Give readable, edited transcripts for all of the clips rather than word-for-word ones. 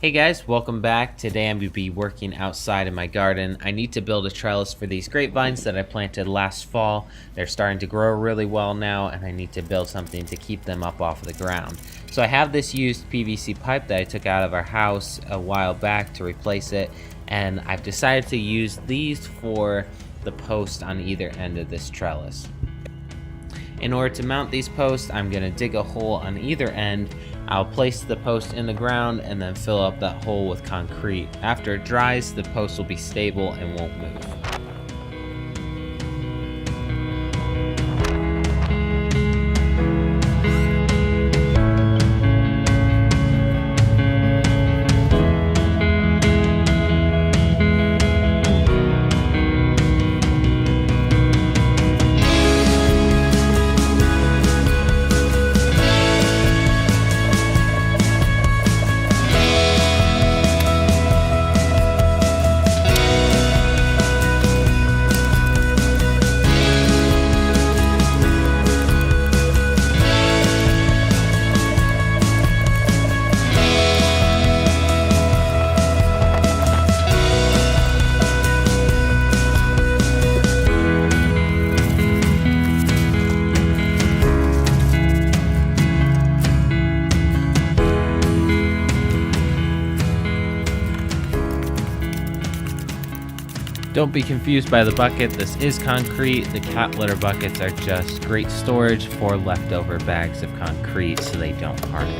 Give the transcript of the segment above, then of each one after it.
Hey guys, welcome back. Today I'm going to be working outside in my garden. I need to build a trellis for these grapevines that I planted last fall. They're starting to grow really well now, and I need to build something to keep them up off the ground. So I have this used PVC pipe that I took out of our house a while back to replace it, and I've decided to use these for the post on either end of this trellis. In order to mount these posts, I'm going to dig a hole on either end. I'll place the post in the ground and then fill up that hole with concrete. After it dries, the post will be stable and won't move. Don't be confused by the bucket, this is concrete. The cat litter buckets are just great storage for leftover bags of concrete so they don't harden.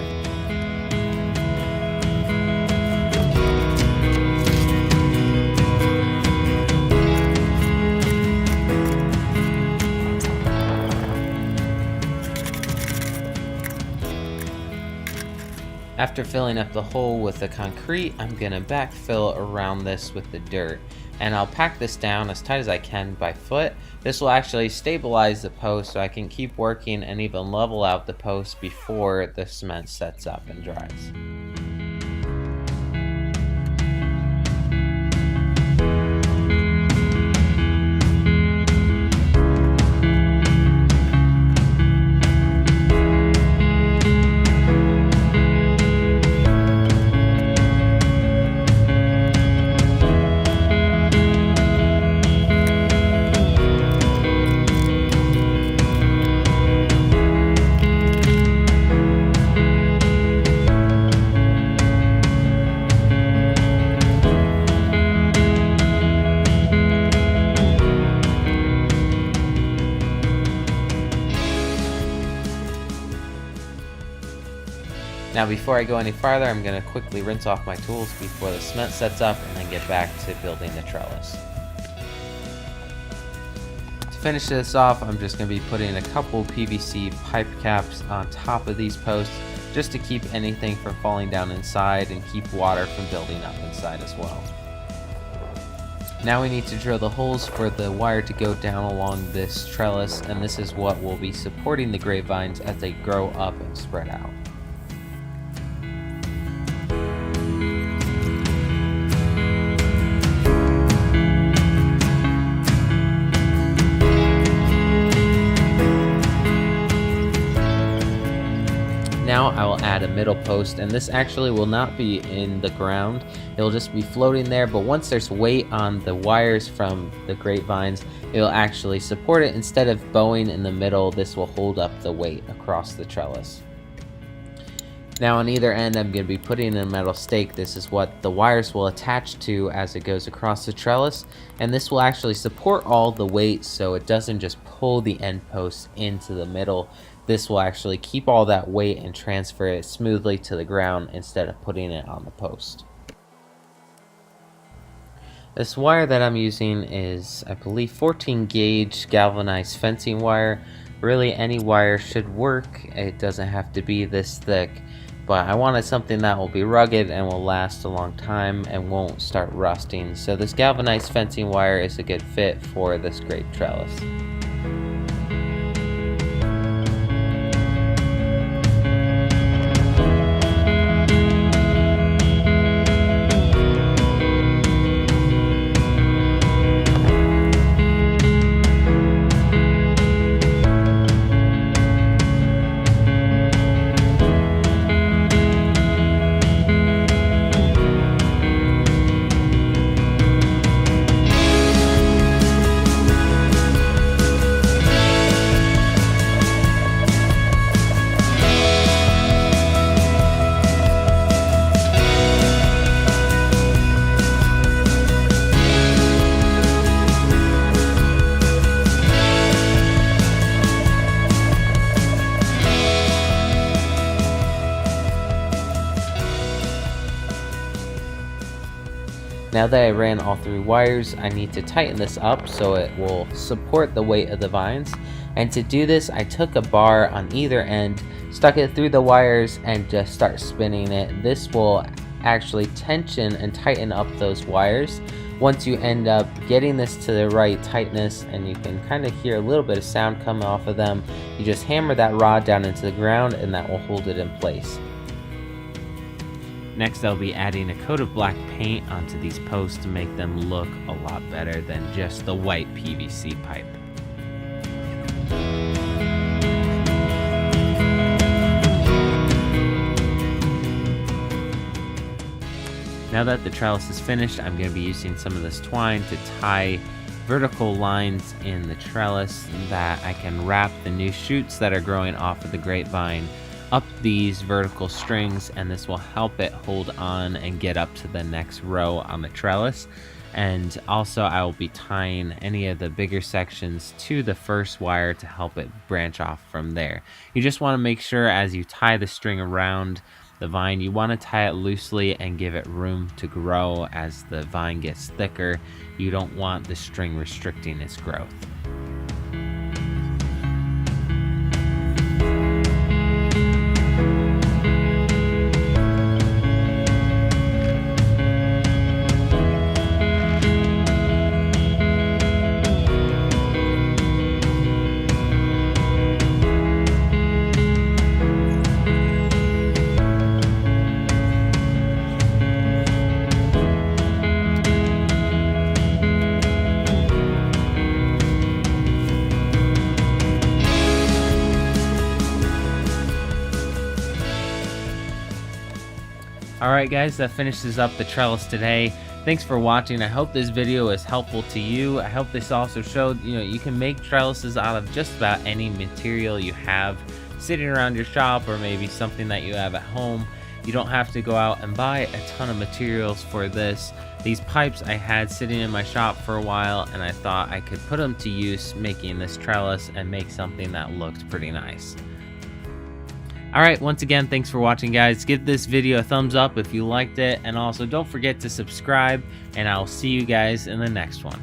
After filling up the hole with the concrete, I'm gonna backfill around this with the dirt. And I'll pack this down as tight as I can by foot. This will actually stabilize the post so I can keep working and even level out the post before the cement sets up and dries. Now before I go any farther, I'm going to quickly rinse off my tools before the cement sets up and then get back to building the trellis. To finish this off, I'm just going to be putting a couple PVC pipe caps on top of these posts just to keep anything from falling down inside and keep water from building up inside as well. Now we need to drill the holes for the wire to go down along this trellis, and this is what will be supporting the grapevines as they grow up and spread out. Now I will add a middle post, and this actually will not be in the ground. It'll just be floating there, but once there's weight on the wires from the grapevines, it'll actually support it. Instead of bowing in the middle, this will hold up the weight across the trellis. Now on either end, I'm going to be putting in a metal stake. This is what the wires will attach to as it goes across the trellis, and this will actually support all the weight so it doesn't just pull the end post into the middle. This will actually keep all that weight and transfer it smoothly to the ground instead of putting it on the post. This wire that I'm using is, I believe, 14 gauge galvanized fencing wire. Really, any wire should work. It doesn't have to be this thick, but I wanted something that will be rugged and will last a long time and won't start rusting. So this galvanized fencing wire is a good fit for this grape trellis. Now that I ran all 3 wires, I need to tighten this up so it will support the weight of the vines. And to do this, I took a bar on either end, stuck it through the wires, and just start spinning it. This will actually tension and tighten up those wires. Once you end up getting this to the right tightness, and you can kind of hear a little bit of sound coming off of them, you just hammer that rod down into the ground and that will hold it in place. Next, I'll be adding a coat of black paint onto these posts to make them look a lot better than just the white PVC pipe. Now that the trellis is finished, I'm going to be using some of this twine to tie vertical lines in the trellis that I can wrap the new shoots that are growing off of the grapevine up these vertical strings, and this will help it hold on and get up to the next row on the trellis. And also I will be tying any of the bigger sections to the first wire to help it branch off from there. You just want to make sure as you tie the string around the vine, you want to tie it loosely and give it room to grow as the vine gets thicker. You don't want the string restricting its growth. Alright guys, that finishes up the trellis today. Thanks for watching. I hope this video is helpful to you. I hope this also showed, you can make trellises out of just about any material you have sitting around your shop, or maybe something that you have at home. You don't have to go out and buy a ton of materials for this. These pipes I had sitting in my shop for a while, and I thought I could put them to use making this trellis and make something that looked pretty nice. Alright, once again, thanks for watching guys. Give this video a thumbs up if you liked it, and also don't forget to subscribe, and I'll see you guys in the next one.